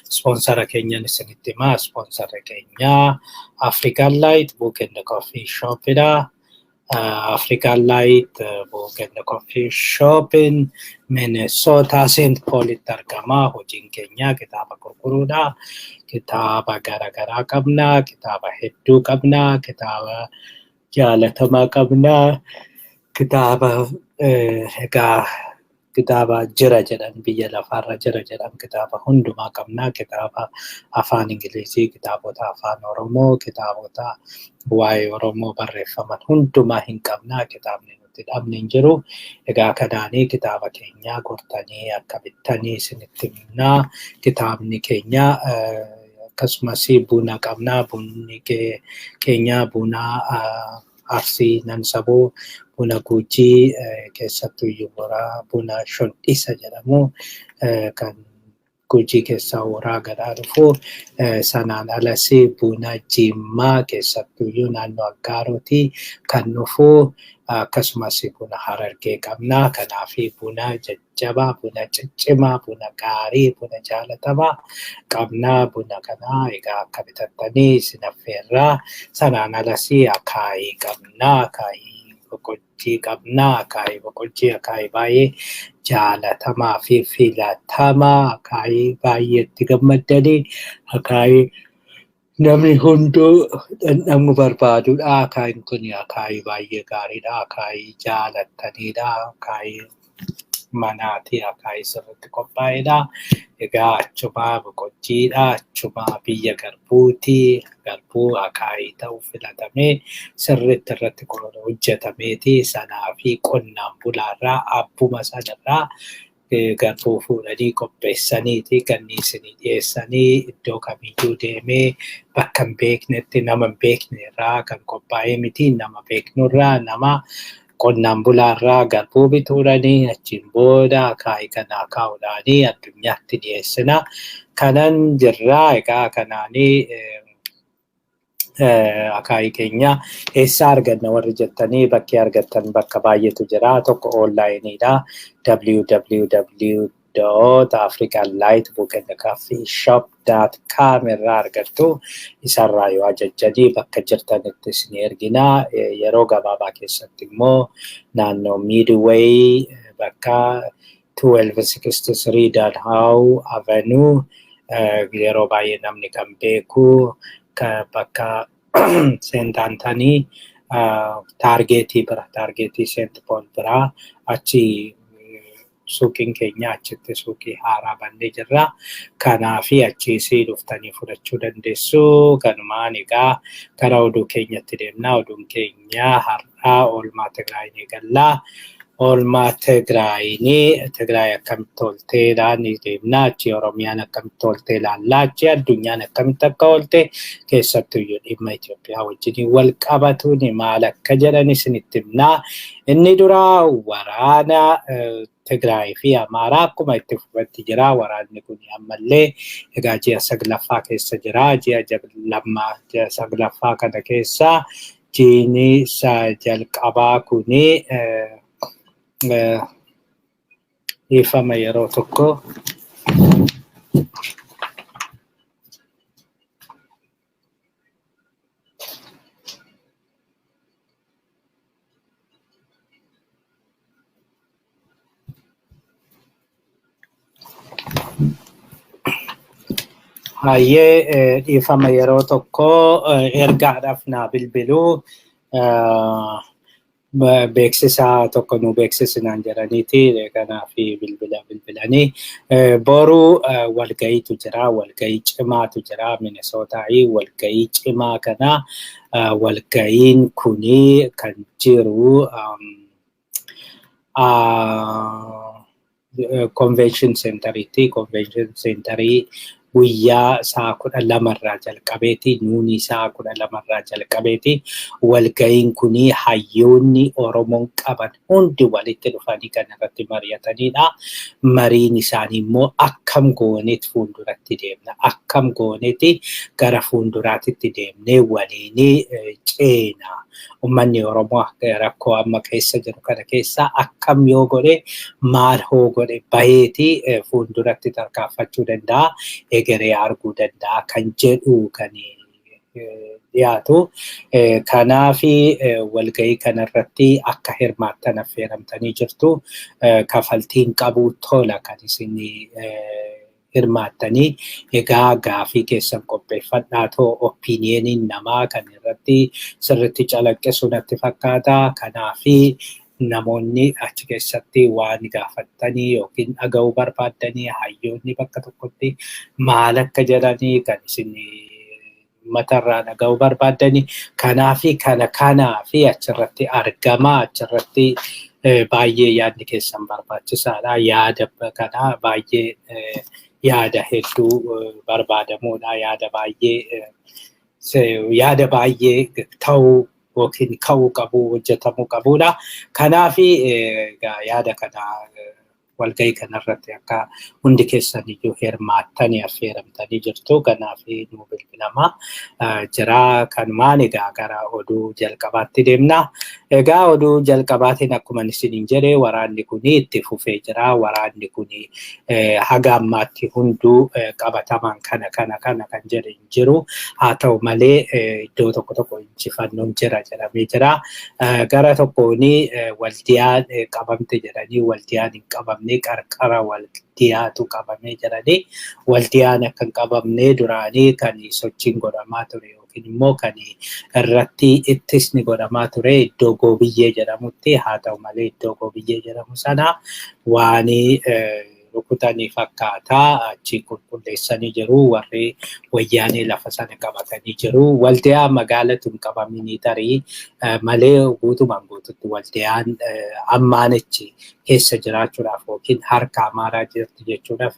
sponsora keenya isinitti himaa. Sponsora keenya African Light Book and Coffee Shop dha. African Light Book and Coffee Shop in Minnesota St. Paulitti argama. Hojiin keenya kitaaba gurguruudha. Kitaaba garaagaraa qabna, kitaaba hedduu qabna, kitaaba jaalatamaa qabna, kitaaba egaa kitaaba jira jedhan biyya lafaarra jira jedhan kitaaba hundumaa qabna. Kitaaba afaan Ingilizii, kitaabota afaan Oromoo, kitaabota waa'ee Oromoo barreeffaman hundumaa hin qabna. Kitaabni nuti dhabne hin jiru. Egaa kanaanii kitaaba keenya gortanii akka bittanii isinitti himna. Kitaabni keenya akkasumas buna qabna. Bunni keenya buna Arsii Nansaboo, buna Gujii keessattuu iyyuu buna Shodhisa jedhamu kan Gujii keessaa horaa gadaa dhufu. Sanaan alas buna Jimmaa keessattuu iyyuu naannoo Aggaarootii kan dhufu. Akkasumas buna Harargee qabna. Kanaaf buna jajjabaa, buna ciccimaa, buna gaarii, buna jaalatamaa qabna. Buna kana egaa akka bitattanii isin affeerraa. Sanaan alas akaayii qabna. Akaayii boqojjii qabna. Akaayii boqojjii akaayii baay'ee jaalatamaa fi filatamaa, akaayii baay'ee itti gammaddanii, akaayii namni hunduu dhandhamuu barbaadudha. Akaayiin kun akaayii baay'ee gaariidha. Akaayii jaalattaniidha. Akaayii manaati. Akaayii sirriitti qophaa'edha. Egaa achuma boqojjiidha. Achuma biyya garbuuti. Garbuu akaayii ta'uu filatamee sirriitti irratti hojjetameeti. Sanaa fi qonnaan bulaarraa abbuma sanarraa garbuu fuudhanii qopheessaniiti kan isinii dhiyeessanii iddoo kamiyyuu deemee bakka hin beeknetti nama hin beekne irraa kan qophaa'ee miti. Nama beeknurraa nama qonnaan bulaarraa garbuu bituudhanii achiin booda akaayii kana kaa'uudhaanii addunyaatti dhiyeessina. Kanan jirraa egaa kanaanii akaayii keenya eessa arganna warri jettanii bakki argattan bakka baay'eetu jira. Tokko onlaayiniidha. www.africanlightbookandcoffeeshop.com irraa argattu. Isarraa yoo ajajjanii bakka jirtanitti isin ergina. Yeroo gabaabaa keessatti immoo naannoo Midway bakka 1263 Dalhouse Avenue yeroo baay'ee namni kan beeku bakka St. Anthony Targetii bira, Targetii St. Paul bira achi suuqiin keenya achitti suuqii haaraa bannee jirra. Kanaafi achiisii dhuftanii fudhachuu dandeessu. Kanumaan egaa gara oduu keenyatti deemna. Oduun keenya har'aa oolmaa Tigraay eegallaa. Oolmaa Tigraay akkamitti oolteedhaan deemna. Achi Oromiyaan akkamitti ooltee ilaallaa. Achi addunyaan akkamitti akka oolte keessattuu iyyuu dhimma Itoophiyaa wajjin wal qabatuun maal akka jedhan isinitti himna. Inni duraa waraana Tigraay fi Amaaraa akkuma itti fufatti jira. Waraanni kun ammallee egaa ji'a saglaffaa keessa jira. Ji'a saglaffaa kana keessa jiini jalqabaa kuni ifama yeroo tokko hayyee ifama yeroo tokko ergaadhaaf naa bilbiluu beeksisa tokko nu beeksisinaan jedhaniiti. Kanaaf bilbilanii boru walgayiitu jira. Walgayii cimaatu jira. Minnesotaayi walgayii cimaa kana walgayiin kuni kan jiru convention centeritti. Convention centerii guyyaa saa 12 jalqabeeti. Nuuni saa 12 jalqabeeti. Walgayiin kuni hayyoonni Oromoon qaban hundi walitti dhufanii kan irratti mari'atanidha. Mariin isaanii immoo akkam gooneet fuulduratti deemna. Akkam gooneeti gara fuulduraatti deemnee waliin ceena. ummanni Oromoo rakkoo amma keessa jiru kana keessa akkam yoo godhe maal hoo godhe baheeti fuulduratti tarkaanfachuu danda'a egeree arguu danda'a kan jedhu kan dhiyaatu. Kanaafi walgahii kanarratti akka hirmaattan affeeramtanii jirtu. Kafaltiin qabu tola kan isin hirmaattanii egaa gaafii keessan qopheeffadhaa too opinioniin namaa kan irratti sirriitti calaqqisu natti fakkaata. Kanaafi namoonni achi keessatti waan gaafattanii yookiin dhaga'uu barbaaddanii hayyoonni bakka tokkotti maal akka jedhanii kan isin matarraa dhaga'uu barbaaddanii kanaafi kanaafi achirratti argamaa achirratti baay'ee yaadni keessan barbaachisaadha. Yaada kana baay'ee yaada hedduu barbaadamuudha. Yaada baay'ee ta'uu yookiin ka'uu qabu hojjetamuu qabuudha. Kanaafi yaada kana walgahii kanarratti akka hundi keessan iyyuu hirmaattanii affeeramtanii jirtu. Kanaafi nu bilbilamaa jira. Kanumaan egaa gara oduu jalqabaatti deemna. Egaa oduu jalqabaatiin akkuma isiniin jedhe waraanni kun itti fufee jira. Waraanni kun haga ammaatti hunduu qabatamaan kana kan jedhe hin jiru. Haa ta'u malee iddoo tokko injifannoon jira jedhamee jira. Gara tokkoon waldiyaan qabamte jedhanii waldiyaan hin qabamne qarqara waldiyaatu qabamee jedhanii waldiyaan akka hin qabamne duraanii kan sochiin godhamaa ture yookiin immoo kan irratti ittisni godhamaa ture iddoo Goobiyyee jedhamutti. Haa ta'u malee iddoo Goobiyyee jedhamu sana waan rukutanii fakkaataa achi qulqulleessanii jiru. Warri wayyaanee lafa sana qabatanii jiru. Waldiyaa magaalatu hin qabaminii tarii malee guutumaan guututti waldiyaan ammaanichi keessa jiraachuudhaaf yookiin harka Amaaraa jirti jechuudhaaf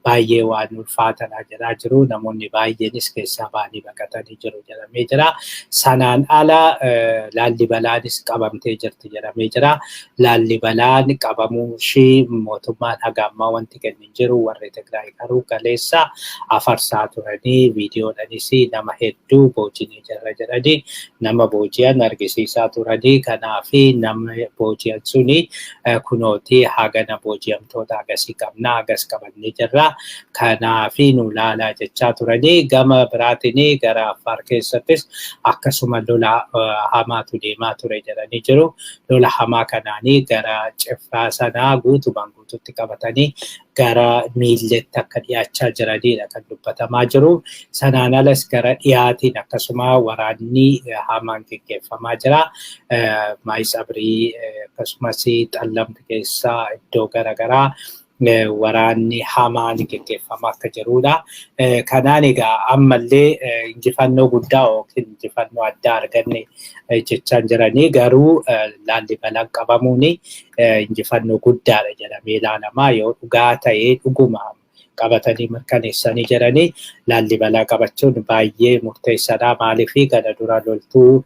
baay'ee waan ulfaatadha jedhaa jiru. Namoonni baay'eenis keessaa ba'anii baqatanii jiru jedhamee jira. Sanaan ala Laallibalaanis qabamtee jirti jedhamee jira. Laallibalaan qabamuu ishii mootummaan haga ammaa wanti kennu hin jiru. Warri Tigraay garuu kaleessa afarsaa turanii viidiyoodhanis nama hedduu booji'anii jirra jedhanii nama booji'an argisiisaa turanii. Kanaafi namni booji'an suni kunooti hagana booji'amtoota agasii qabna agas qabannee jirra. Kanaafi nu laalaa jechaa turanii. Gama biraatiin gara Affaar keessattis akkasuma lola hamaatu deemaa ture jedhanii jiru. Lola hamaa kanaanii gara Cifraa sanaa guutumaan guututti qabatanii gara miilletti akka dhiyaachaa jiranidha kan dubbatamaa jiru. Sanaan alas gara dhiyaatiin akkasuma waraanni hamaan gaggeeffamaa jira. Maayisabrii akkasumas Xallamti keessaa iddoo garaagaraa waraanni hamaan gaggeeffamaa akka jirudha. Kanaan egaa ammallee injifannoo guddaa yookiin injifannoo addaa arganne jechaan jiranii garuu Laallibalaan qabamuun injifannoo guddaadha jedhamee ilaalamaa. Yoo dhugaa ta'ee dhuguma qabatanii mirkaneessanii jiranii Laallibalaa qabachuun baay'ee murteessaadha. Maaliif kana dura loltuu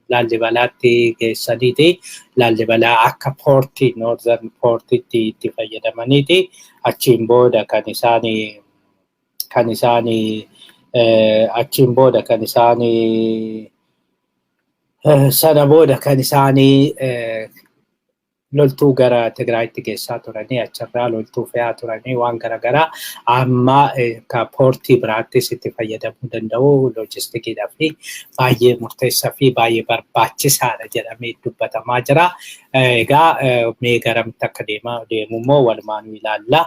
Laallibalaatti geessaniiti. Laallibalaa akka poortii Noorzeern poortiitti itti fayyadamaniiti. Achiin booda kan isaanii loltuu gara Tigraayitti geessaa turanii achirraa loltuu fe'aa turanii waan garaagaraa amma poortii biraattis itti fayyadamuu danda'u. Loojistikiidhaaf baay'ee murteessaa fi baay'ee barbaachisaadha jedhamee dubbatamaa jira. Egaa mee garamitti akka deemu immoo walumaan ilaalla.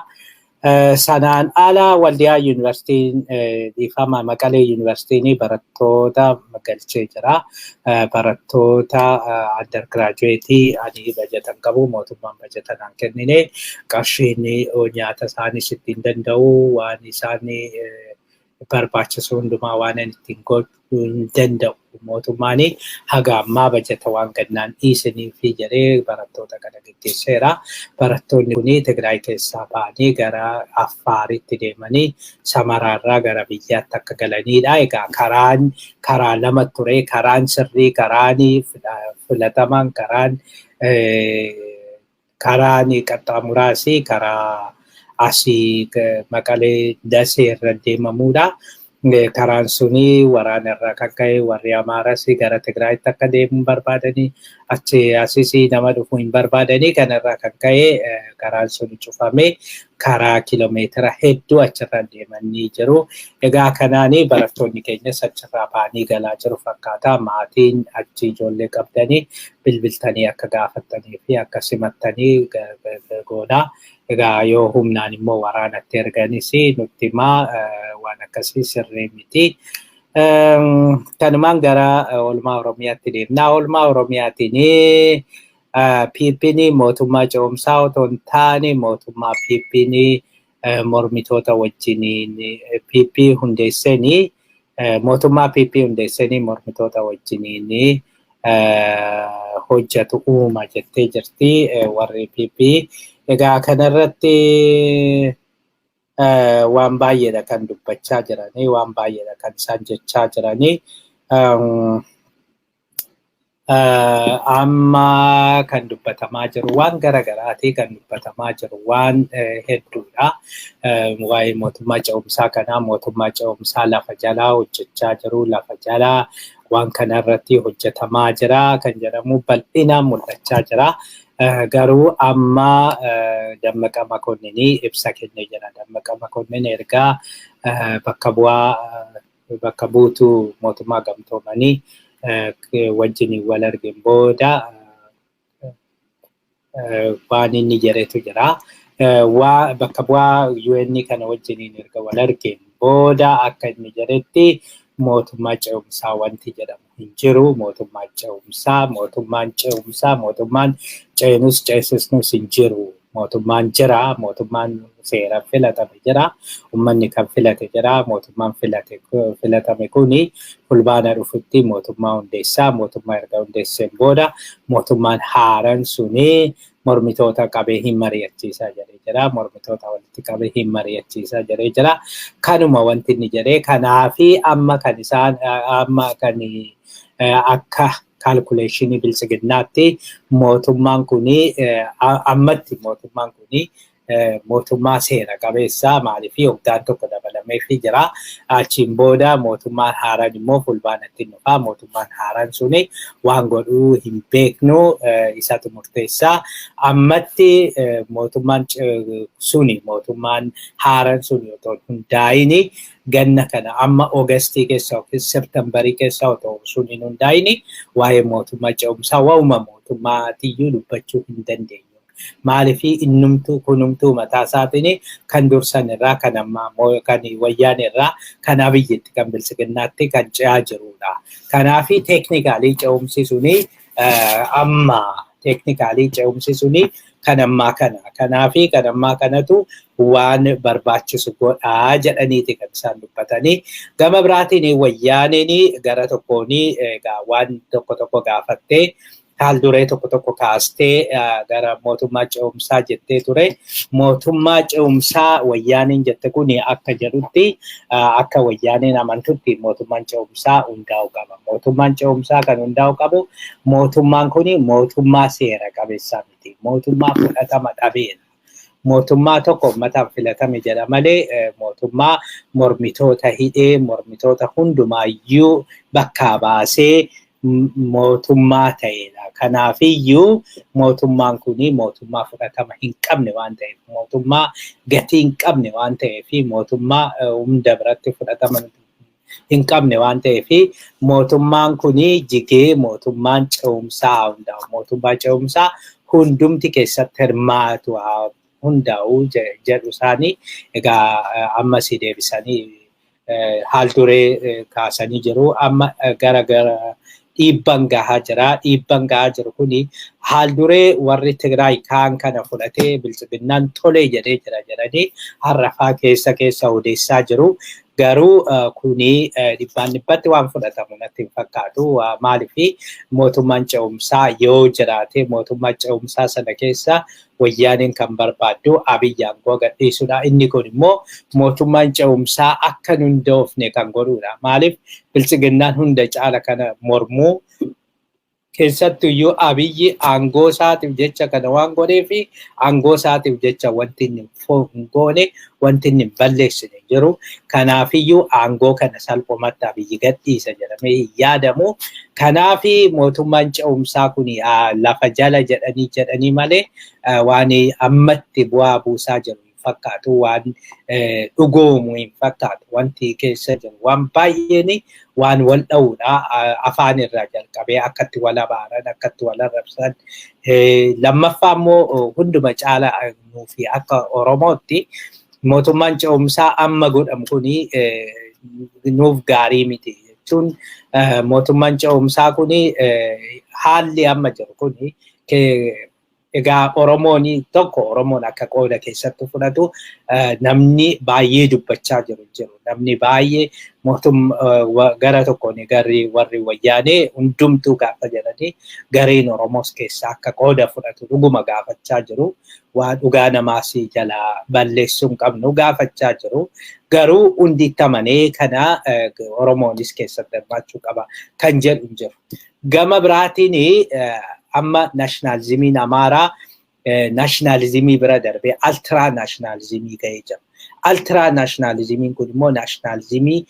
Sanaan ala Waldiyaa Yuunivarsiitiin dhiifama Maqalee Yuunivarsiitiin barattoota galchee jira. Barattoota undergraduate ani bajetan qabu mootummaan bajetan hin kennine qarshiin nyaata isaaniis ittiin danda'u waan isaanii barbaachisu hundumaa waan ittiin gochuu hin danda'u. Mootummaan haga ammaa bajeta waan gannaan dhiisanii fi jedhee barattoota kana gaggeesseera. Barattoonni kun Tigraay keessaa ba'anii gara Affaaritti deemanii Samaraarraa gara biyyaatti akka galanidha. Egaa karaa lama ture. Karaan sirrii, karaan filatamaan, karaan qaxxaamuraas karaa asii Maqalee Dasee irra deemamudha. karaan suni waraana irraa kan ka'e warri Amaaras gara Tigraayitti akka deemu barbaadanii achi asisii nama dhufu hin barbaadanii kanarraa kan ka'e karaan suni cufamee karaa kiiloomeetira hedduu achirra deemanii jiru. Egaa kanaanii barattoonni keenyas achirraa ba'anii galaa jiru fakkaata. Maatiin achi ijoollee qabdanii bilbiltanii akka gaafattanii fi akka simattanii goonaa. Egaa yoo humnaan immoo waraanatti erganis nutti himaa waan akkasii sirrii miti. Kanumaan gara oolmaa Oromiyaatti deemna. Oolmaa Oromiyaatiin PP'n mootummaa ce'umsaa otoo hin taane mootummaa PP'n mormitoota wajjiniin PP hundeessanii mootummaa PP hundeessanii mormitoota wajjiniin hojjetu uuma jettee jirti warri PP. Egaa kanarratti waan baay'eedha kan dubbachaa jiranii, waan baay'eedha kan isaan jechaa jiranii. Amma kan dubbatamaa jiru waan garagaraati kan dubbatamaa jiru waan hedduudha. Waa'ee mootummaa ce'umsaa kanaa mootummaa ce'umsaa lafa jalaa hojjechaa jiru, lafa jalaa waan kanarratti hojjetamaa jira kan jedhamu bal'inaan mul'achaa jira. Garuu amma Dammaqa Makonninii ibsa kennee jira. Dammaqa Makonnin ergaa bakka buutuu mootummaa gamtoomanii wajjiniin wal argin booda waan inni jedhetu jira. Bakka bu'aa UN kana wajjiniin erga wal argin booda akka inni jedhetti mootummaa ce'umsaa wanti jedhamu hin jiru. Mootummaan ce'umsaa mootummaan ce'inus ce'isisnus hin jiru. Mootummaan jira, mootummaan seeraan filatame jira, uummanni kan filate jira, mootummaan filatame kuni fulbaana dhufutti mootummaa hundeessaa, mootummaa erga hundeesseen booda mootummaan haaraan suni mormitoota qabee hin mari'achiisaa jedhee jira, mormitoota walitti qabee hin mari'achiisaa jedhee jira. Kanuma wanti inni jedhee kanaafi amma kan isaan akka calculationii bilchiginnaatti mootummaan kuni ammatti mootummaan kuni mootummaa seera qabeessaa maaliif waggaan tokko dabalameefii jira. Achiin booda mootummaan haaraan immoo fulbaanatti dhufaa. Mootummaan haaraan suni waan godhuu hin beeknu isatu murteessaa. Ammatti mootummaan haaraan suni otoo hundaa'ini ganna kana amma Oogustii keessa yookiin Septembarii keessa otoo sun hin hundaa'ini waa'ee mootummaa ce'umsaa waa'uma mootummaatiyyuu dubbachuu hin dandeenyu. Maaliif innumtuu kunumtuu mataa isaatiin kan dursan irraa kan ammaa kan wayyaan irraa kan abiyyitti kan bilchiginnaatti kan ce'aa jirudha. Kanaaf teeknikaalii ce'umsi suni kan ammaa kana. Kanaaf kan ammaa kanatu waan barbaachisu godhaa jedhaniiti kan isaan dubbatanii. Gama biraatiin wayyaaniin gara tokkoon waan tokko gaafattee haal duree tokko kaastee gara mootummaa ce'umsaa jettee ture. Mootummaa ce'umsaa wayyaaniin jette kun akka jedhutti akka wayyaaniin amantutti mootummaan ce'umsaa hundaa'uu qaba. Mootummaan ce'umsaa kan hundaa'uu qabu mootummaan kun mootummaa seera qabeessaa miti. Mootummaa fudhatama dhabeedha. Mootummaa tokko uummataan filatame jedha malee mootummaa mormitoota hidhee mormitoota hundumaayyuu bakkaa baasee mootummaa ta'edha. Kanaafiyyuu mootummaan kuni mootummaa fudhatama hin qabne waan ta'eef, mootummaa gatii hin qabne waan ta'eef, mootummaa hunda biratti fudhatama hin qabne waan ta'eef, mootummaan kuni jigee mootummaan ce'umsaa hundaa'u. Mootummaa ce'umsaa hundumti keessatti hirmaatu hundaa'u jedhu isaanii egaa ammas deebisanii haal duree kaasanii jiru. Amma gara dhiibbaan gahaa jira. Dhiibbaan gahaa jiru kuni haal duree warri Tigraay kaan kana fudhatee bilchiginnaan tolee jedhee jira jedhanii harrafaa keessa odeessaa jiru. Garuu kuni dhibbatti waan fudhatamu natti hin fakkaatu. Maaliif mootummaan ce'umsaa yoo jiraate mootummaa ce'umsaa sana keessa wayyaaniin kan barbaaddu Abiyyi aangoo gadhiisudha. Inni kun immoo mootummaan ce'umsaa akka hin hundoofne kan godhudha. Maaliif bilchiginnaan hunda caala kana mormuu keessattuyyuu Abiyyi aangoo isaatiif jecha kana waan godheefi aangoo isaatiif jecha wanti inni hin goone wanti inni hin balleessine jiru. Kanaafiyyuu aangoo kana salphumatti Abiyyi gadhiisa jedhamee hin yaadamu. Kanaafi mootummaan ce'umsaa kun lafa jala jedhanii malee waan ammatti bu'aa buusaa jiru fakkaatu waan dhugoomu hin fakkaatu. Wanti keessa jiru waan baay'een waan wal dha'uudha. Afaan irraa jalqabee akkatti wal abaaran akkatti wal arrabsan. Lammaffaa immoo hunduma caalaa nuufi akka Oromootti mootummaan ce'umsaa amma godhamu kuni nuuf gaarii miti jechuun mootummaan ce'umsaa kuni haalli amma jiru kuni egaa Oromoon akka qooda keessatti fudhatu namni baay'ee dubbachaa jiru. Namni baay'ee gara tokkoon warri wayyaanee hundumtuu gaafa jedhanii gareen Oromoos keessaa akka qooda fudhatu dhuguma gaafachaa jiru. Waa dhugaa namaas jalaa balleessuu hin qabnu gaafachaa jiru. Garuu hundi amanee kana Oromoonis keessatti hirmaachuu qaba kan jedhu hin jiru. Gama biraatiin amma nationalizimiin Amaaraa nationalizimii bira darbee ultra nationalizimii ga'ee jira. Ultra nationalizimiin kun immoo nationalizimii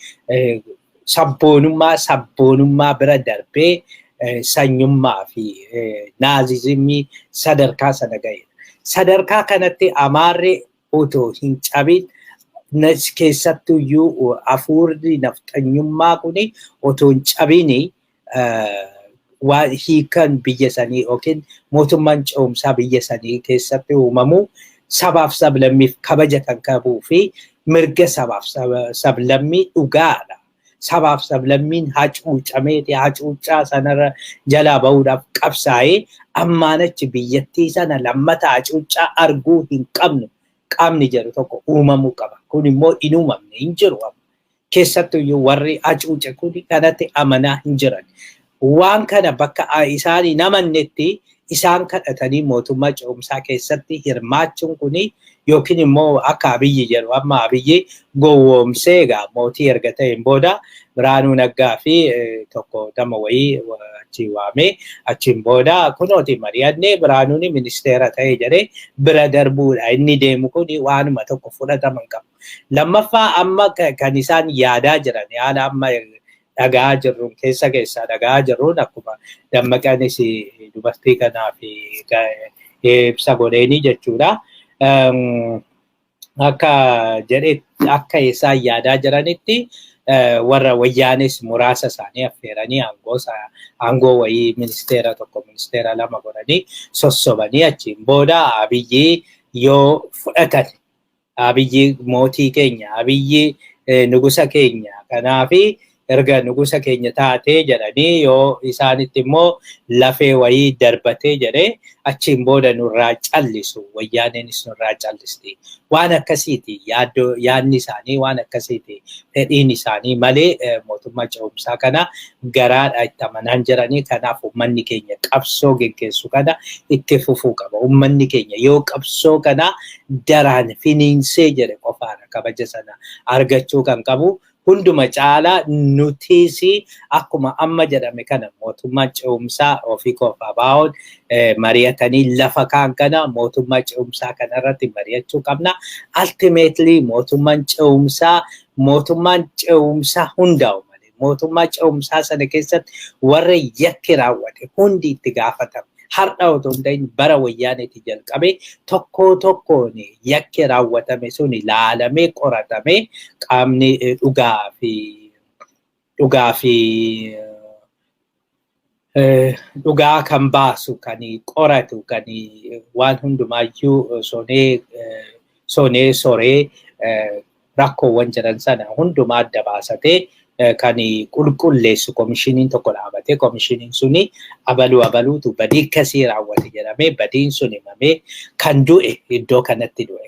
sabboonummaa bira darbee sanyummaa fi naazizimii sadarkaa sana ga'e. Sadarkaa kanatti Amaarri otoo hin cabin keessattuyyuu hafuurri nafxanyummaa kun otoo hin cabin waan hiikan biyya sanii yookiin mootummaan ce'umsaa biyya sanii keessatti uumamu sabaaf sablammiif kabaja kan qabuu fi mirga sabaaf sablammii dhugaadha. Sabaaf sablammiin hacuuccaa sanarra jalaa bahuudhaaf qabsaa'ee ammaanachi biyyattii sana lammata hacuuccaa arguu hin qabnu qaamni jedhu tokko uumamuu qaba. Kun immoo hin uumamne hin jiru. Keessattuyyuu warri hacuuce kun kanatti amanaa hin jiran. Waan kana bakka isaan hin amannetti isaan kadhatanii mootummaa ce'umsaa keessatti hirmaachuun kuni yookiin immoo akka Abiyyi jedhu amma Abiyyi gowwoomsee egaa mootii erga ta'een booda Biraanuu Naggaa fi tokko nama wayii achi waamee achiin booda kunooti mari'annee Biraanuun ministeera ta'ee jedhee bira darbuudha. Inni deemu kuni waanuma tokko fudhatama hin qabu. Lammaffaa amma kan isaan yaadaa jiran yaada amma dhagaa jirruun keessaa dhagaa jirruun akkuma Dammaqanis dubartii kanaaf ibsa godheeni jechuudha. Akka isaan yaadaa jiranitti warra wayyaanis muraasa isaanii affeeranii aangoo wayii ministeera tokko ministeera lama godhanii sossobanii achiin booda Abiyyi yoo fudhatan Abiyyi mootii keenya Abiyyi nugusa keenya kanaafi erga nugusa keenya taatee jedhanii yoo isaanitti immoo lafee wayii darbatee jedhee achiin booda nurraa callisu wayyaaneenis nurraa callisti. Waan akkasiiti yaadni isaanii waan akkasiiti fedhiin isaanii malee mootummaa ce'umsaa kana garaadha itti amanaan jiranii. Kanaaf uummanni keenya qabsoo geggeessu kana itti fufuu qaba. Uummanni keenya yoo qabsoo kana daraan finiinsee jedhe qofaadha kabaja sana argachuu kan qabu. Hunduma caalaa nutis akkuma amma jedhame kana mootummaa ce'umsaa ofii qofa baa'uun mari'atanii lafa kaan kana mootummaa ce'umsaa kanarratti mari'achuu qabna. Ultimately mootummaan ce'umsaa hundaa'u malee mootummaa ce'umsaa sana keessatti warra yakki raawwate hundi itti gaafatama. Har'a otoo hin ta'in bara wayyaaneetii jalqabee tokkoon yakki raawwatame sun ilaalamee qoratamee qaamni dhugaa kan baasu kan qoratu kan waan hundumaayyuu soree rakkoowwan jiran sana hundumaa adda baasatee kan qulqulleessu komishiniin tokko dhaabatee komishiniin suni abaluutu badii akkasii raawwate jedhamee badiin sun himamee kan du'e iddoo kanatti du'e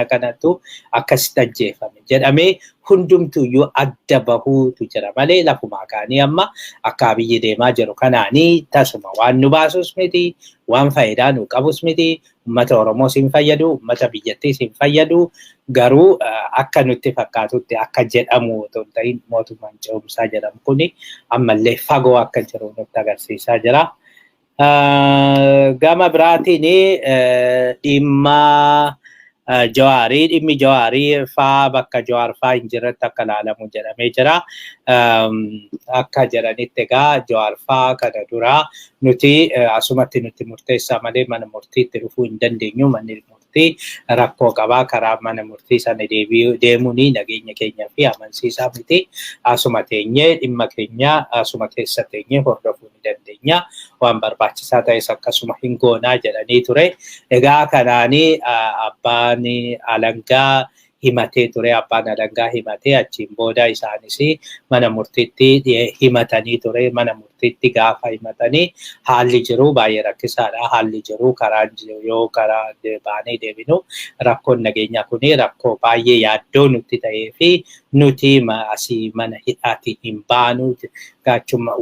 kanattu akkasitti ajjeefame jedhamee hundumtuyyuu adda bahuutu jira malee lafumaa kaanii amma akka Abiyyi deemaa jiru kanaanii tasuma waan nu baasus miti waan faayidaa nu qabus miti ummata Oromoo sin fayyadu ummata biyyattii sin fayyadu garuu akka nutti fakkaatutti akka jedhamu otoo hin ta'in mootummaan ce'umsaa jedhamu kuni ammallee fagoo akka jiru nutti agarsiisaa jira. Gama biraatiin dhimma dhimmi Jawaarii faa bakka Jawaar faa hin jirretti akka ilaalamu jedhamee jira. Akka jedhanitti egaa Jawaar faa kana dura nuti asumatti nutti murteessaa malee mana murtiitti dhufuu hin dandeenyu. Manni murtii rakkoo qabaa karaa mana murtii sana deemuuni nageenya keenyaa fi amansiisaa miti. Asuma teenyee dhimma keenya asuma keessa teenyee hordofuu ni dandeenya. Waan barbaachisaa ta'es akkasuma hin goonaa jedhanii ture. Egaa kanaanii abbaan alangaa himatee ture. Abbaan alangaa himatee achiin booda isaanis mana murtiitti himatanii ture. Mana murtiitti gaafa himatanii haalli jiru baay'ee rakkisaadha. Haalli jiru karaa baanee deebinu rakkoon nageenyaa kuni rakkoo baay'ee yaaddoo nutti ta'ee fi nuti asii mana hidhaatti hin baanu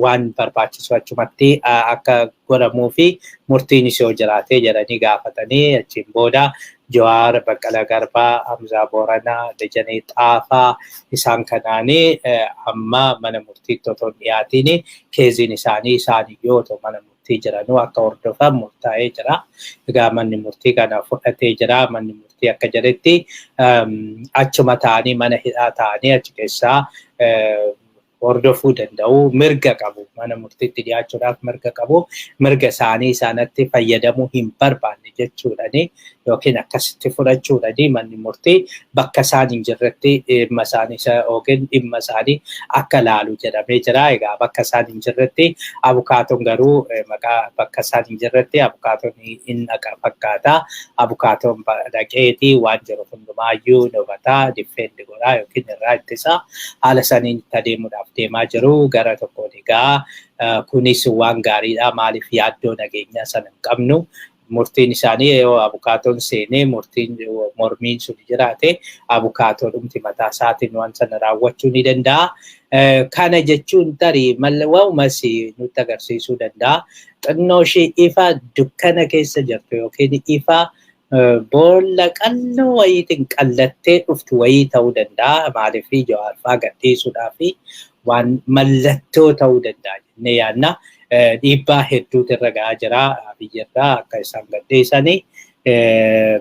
waan barbaachisu achumatti akka godhamuu fi murtiinis yoo jiraate jedhanii gaafatanii achiin booda Jawaar, Baqqalaa Garbaa, Hamzaa Booranaa, Dajanee Xaafaa isaan kanaanii amma mana murtiitti otoo hin dhiyaatiin keeziin isaaniyyuu otoo mana murtii jiranuu akka hordofan murtaa'ee jira. Egaa manni murtii kana fudhatee jira. Manni murtii akka jedhetti achuma ta'anii mana hidhaa ta'anii achi keessaa hordofuu danda'u mirga qabu. Mana murtiitti dhiyaachuudhaaf mirga qabu. Mirga isaanitti fayyadamuu hin barbaanne jechuudhaani yookiin akkasitti fudhachuudhaani manni murtii bakka isaan hin jirretti dhimma isaanii yookiin dhimma isaanii akka laalu jedhamee jira. Egaa bakka isaan hin jirretti abukaatoon garuu maqaa bakka isaan hin jirretti abukaatoon hin dhaqa fakkaata. Abukaatoon dhaqeetii waan jiru hundumaayyuu ni hubataa difeendi godhaa yookiin irraa ittisa haala saniin itti adeemuudhaaf deemaa jiru. Gara tokkoon egaa kunis waan gaariidha. Maaliif yaaddoo nageenyaa sana hin qabnu. Murtiin isaanii yoo abukaatoon seenee mormiin sun jiraate abukaatoon dhumti mataa isaatiin waan sana raawwachuu ni danda'a. Kana jechuun tarii walumas nutti agarsiisuu danda'a. Xinnoo ishee ifa dukkana keessa jirtu yookiin ifa boolla qalloo wayiitiin qallattee dhuftu wayii ta'uu danda'a. Maaliif Jawaar faa gadhiisuudhaa fi waan mallattoo ta'uu danda'a jennee yaadna. Dhiibbaa hedduutu irra gahaa jira biyyarraa akka isaan gadhiisanii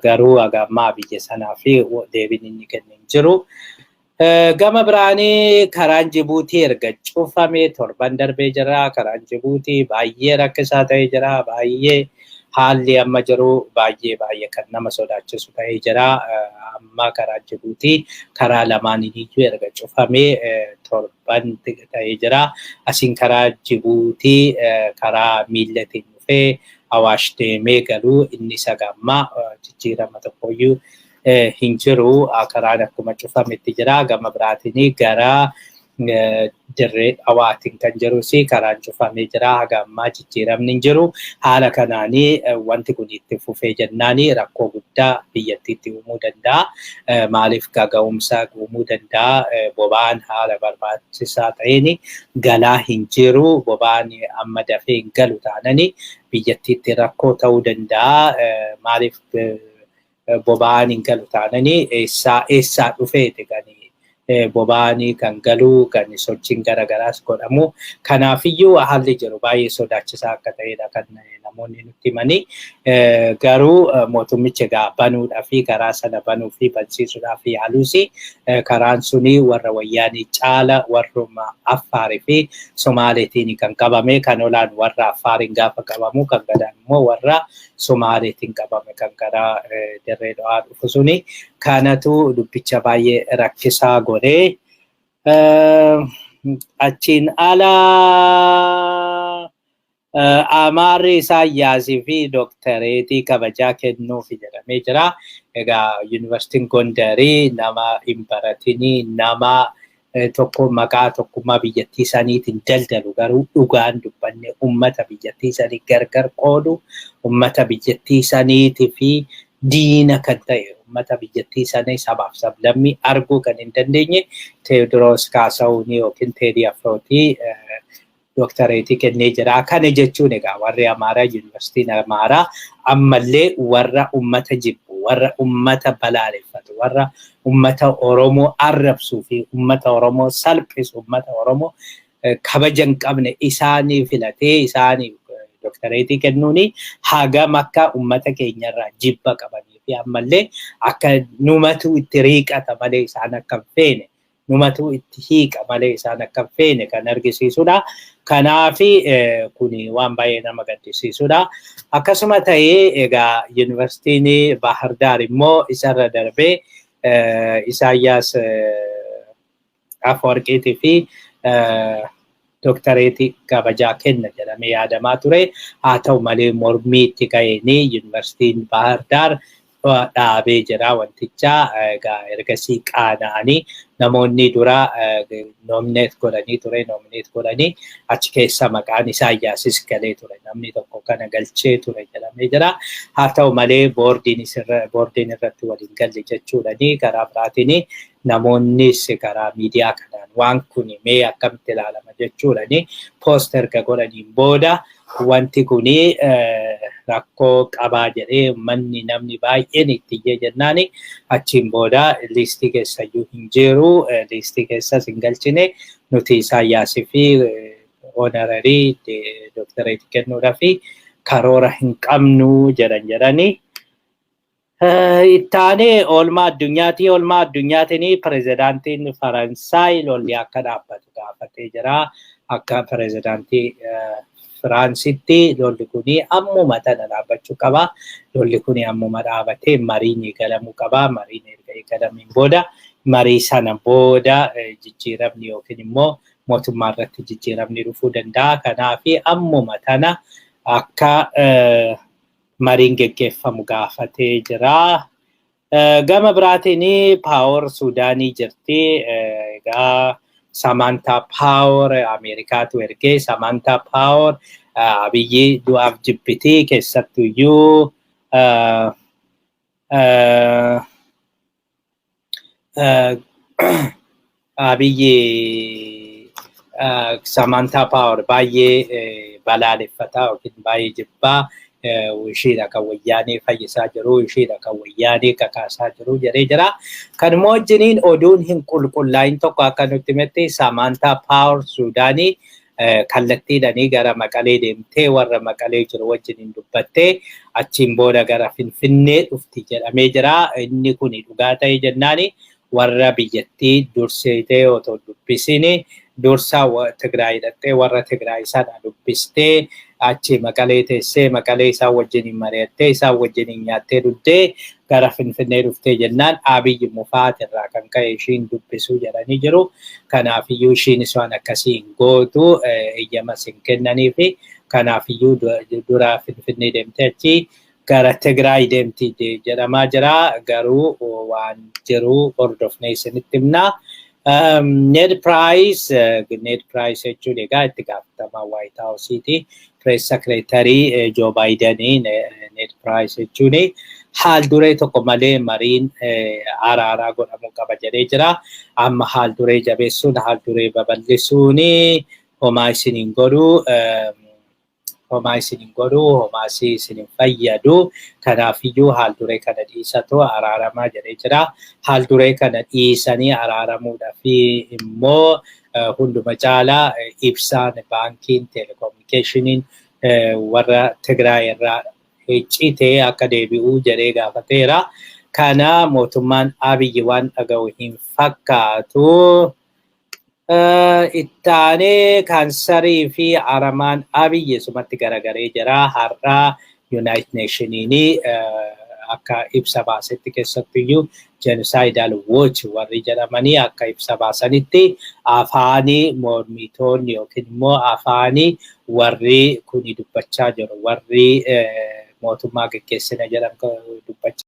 garuu hagammaa biyya sanaa fi deebiin inni kennu hin jiru. Gama biraanii karaan Jibuutii erga cufamee torban darbee jira. Karaan Jibuutii baay'ee rakkisaa ta'ee jira. Baay'ee haalli amma jiru baay'ee kan nama sodaachisu ta'ee jira. Amma karaan Jibuutii karaa lamaaniyyuu erga cufamee torban ta'ee jira. Asiin karaa Jibuutii karaa miillatiin dhufee Awaash deemee galuu inni sagammaa jijjiirama tokkoyyuu hin jiru. Karaan akkuma cufametti jira. Gama biraatiin gara dirree dhawaatiin kan jirus karaan cufamee jira. Hagammaa jijjiiramni hin jiru. Haala kanaanii wanti kun itti fufee jennaani rakkoo guddaa biyyattiitti uumuu danda'a. Maaliif gaga'umsa uumuu danda'a. Boba'aan haala barbaachisaa ta'een galaa hin jiru. Boba'aan amma dafee hin galu taanani biyyattiitti rakkoo ta'uu danda'a. Maaliif boba'aan hin galu taanani eessaa dhufeeti kan boba'aan kan galu kan sochiin garagaraas godhamu. Kanaafiyyuu haalli jiru baay'ee sodaachisaa akka ta'edha kan namoonni nutti himanii. Garuu mootummichi egaa banuudhaa fi karaa sana banuu fi bansiisuudhaa fi yaaluus karaan suni warra wayyaanii caala warruma Affaarii fi Somaaleetiin kan qabame. Kan olaan warra Affaariin gaafa qabamu kan gadaan immoo warra Somaaleetiin qabame kan karaa dirree dhawaa dhufu suni. Kanatu dubbicha baay'ee rakkisaa godhee achiin alaa Amaarri Isaayyaasii fi Dooktareetii kabajaa kennuuf jedhamee jira. Egaa Yuunivarsiitiin Gondarii nama hin baratinii nama tokko maqaa tokkummaa biyyattii saniitiin daldalu garuu dhugaan dubbanne uummata biyyattii sanii gargar qoodu uummata biyyattii saniitii fi diina kan ta'e uummata biyyattii sanii sabaaf sablammii arguu kan hin dandeenye Teewodiroos Kaasahuun yookiin Teedii Afrootii dooktareetii kennee jira. Kana jechuun egaa warri Amaaraa yuunivarsiitiin Amaaraa ammallee warra ummata jibbu, warra ummata balaaleffatu, warra ummata Oromoo arrabsuu fi ummata Oromoo salphisu, ummata Oromoo kabaja hin qabne isaanii filatee isaanii dooktareetii kennuuni hagam akka ummata keenyarraa jibba qabanii fi ammallee akka numatu itti riiqata malee isaan akka hin feene, numatu itti hiiqa malee isaan akka hin feene kan argisiisudha. Kanaafi kuni waan baay'ee nama gaddisiisudha. Akkasuma ta'ee egaa yuunivarsiitiin Bahar Daar immoo isarra darbee Isaayyaas Afwerqiitii fi dooktareetii kabajaa kenna jedhamee yaadamaa ture. Haa ta'u malee mormii itti ka'een yuunivarsiitiin Bahar Daar dhaabee jira wanticha. Egaa ergasii qaana'anii namoonni dura nomineet godhanii achi keessa maqaan Isaayyaasis galee ture. Namni tokko kana galchee ture jedhamee jira. Haa ta'u malee boordiin irratti waliin galle jechuudhani karaa biraatiin namoonnis karaa miidiyaa kanaan waan kun mee akkamitti ilaalama jechuudhani poost erga godhaniin booda wanti kuni rakkoo qabaa jedhee namni baay'een itti iyyee jennaani achiin booda liistii keessayyuu hin jiru, liistii keessas hin galchine nuti Isaayyaasii fi honorarii dooktareetii kennuudhaaf karoora hin qabnu jedhanii. Ittaanee oolmaa addunyaatiin pirezidaantiin Faransaay lolli akka dhaabbatu gaafatee jira. Akka pirezidaantii Firaansitti lolli kuni ammuma tana dhaabbachuu qaba. Lolli kuni ammuma dhaabatee mariin eegalamuu qaba. Mariin erga eegalamiin booda marii sana booda jijjiiramni yookiin immoo mootummaa irratti jijjiiramni dhufuu danda'a. Kanaafi ammuma tana akka mariin geggeeffamu gaafatee jira. Gama biraatiin Paawer Suudaanii jirti. Egaa Samantha Power Ameerikaatu ergee Samantha Power Abiyyi du'aaf jibbiti keessattuyyuu Abiyyi Samantha Power baay'ee balaaleffataa yookiin baay'ee jibbaa. Ishiidha kan wayyaanee fayyisaa jiru, ishiidha kan wayyaanee kakaasaa jiru jedhee jira. Kanuma wajjiniin oduun hin qulqullaa'in tokko akka nutti himetti Samantha Power Suudaanii kallattiidhanii gara Maqalee deemtee warra Maqalee jiru wajjiniin dubbattee achiin booda gara Finfinnee dhufti jedhamee jira. Inni kun dhugaa ta'ee jennaani warra biyyattii dursitee otoo dubbisini dursa Tigraay hidhattee warra Tigraay sana dubbistee achi Maqalee teessee Maqalee isaan wajjiniin mari'attee isaan wajjiniin nyaattee dhuftee gara Finfinnee dhuftee jennaan Abiyyi Mufaat irraa kan ka'e ishiin dubbisuu jedhanii jiru. Kanaafiyyuu ishiin isaan akkasii hin gootu eeyyamas hin kennaniifi kanaafiyyuu dura Finfinnee deemtee achi gara Tigraay deemti jedhamaa jira. Garuu waan jiru hordofnee isinitti himna. Ned Price jechuun egaa itti gaafatamaa White House'iti. Press Secretary Joe Biden Ned Price jechuun haal duree tokko malee mariin araaraa godhamuu qaba jedhee jira. Amma haal duree jabeessuun haal duree babal'isuun homaa isin hin godhu. Homaa isin hin fayyadu. Kanaafiyyuu haal duree kana dhiisatoo araaramaa jedhee jira. Haal duree kana dhiisanii araaramuudhaaf immoo hunduma caalaa ibsaan baankiin telekominikeeshiniin warra Tigraay irraa citee akka deebi'uu jedhee gaafateera. Kana mootummaan Abiyyi waan dhaga'u hin fakkaatu. Ittaanee kaansarii fi aramaan Abiyyi sumatti garagaree jira. Har'a United Nationiin akka ibsa baasetti keessattuyyuu Genocidal Watch warri jedhamanii akka ibsa baasanitti afaanii mormitoonni yookiin immoo afaanii warri kuni dubbachaa jiru warri mootummaa geggeessina jedhan dubbachaa